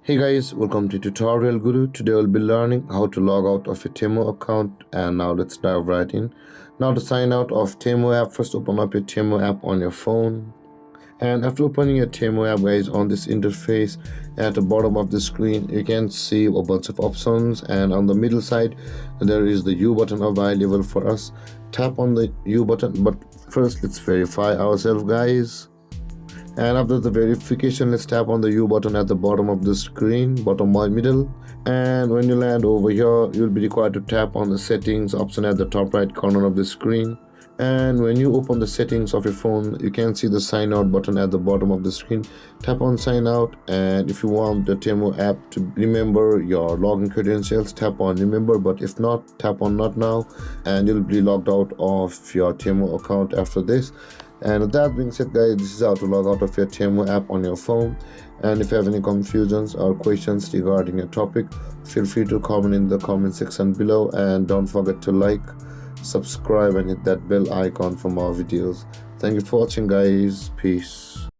Hey guys, welcome to Tutorial Guru. Today we'll be learning how to log out of your Temu account, and now let's dive right in. Now to sign out of Temu app, first open up your Temu app on your phone. And after opening your Temu app, guys, on this interface at the bottom of the screen you can see a bunch of options, and on the middle side there is the U button available for us. Tap on the U button, but first let's verify ourselves, guys. And after the verification, let's tap on the U button at the bottom of the screen, bottom right middle. And when you land over here, you'll be required to tap on the settings option at the top right corner of the screen. And when you open the settings of your phone, you can see the sign out button at the bottom of the screen. Tap on sign out, and if you want the Temu app to remember your login credentials, tap on remember, but if not, tap on not now, and you'll be logged out of your Temu account after this. And with that being said, guys, this is how to log out of your Temu app on your phone. And if you have any confusions or questions regarding a topic, feel free to comment in the comment section below, and don't forget to like, subscribe and hit that bell icon for more videos. Thank you for watching, guys. Peace.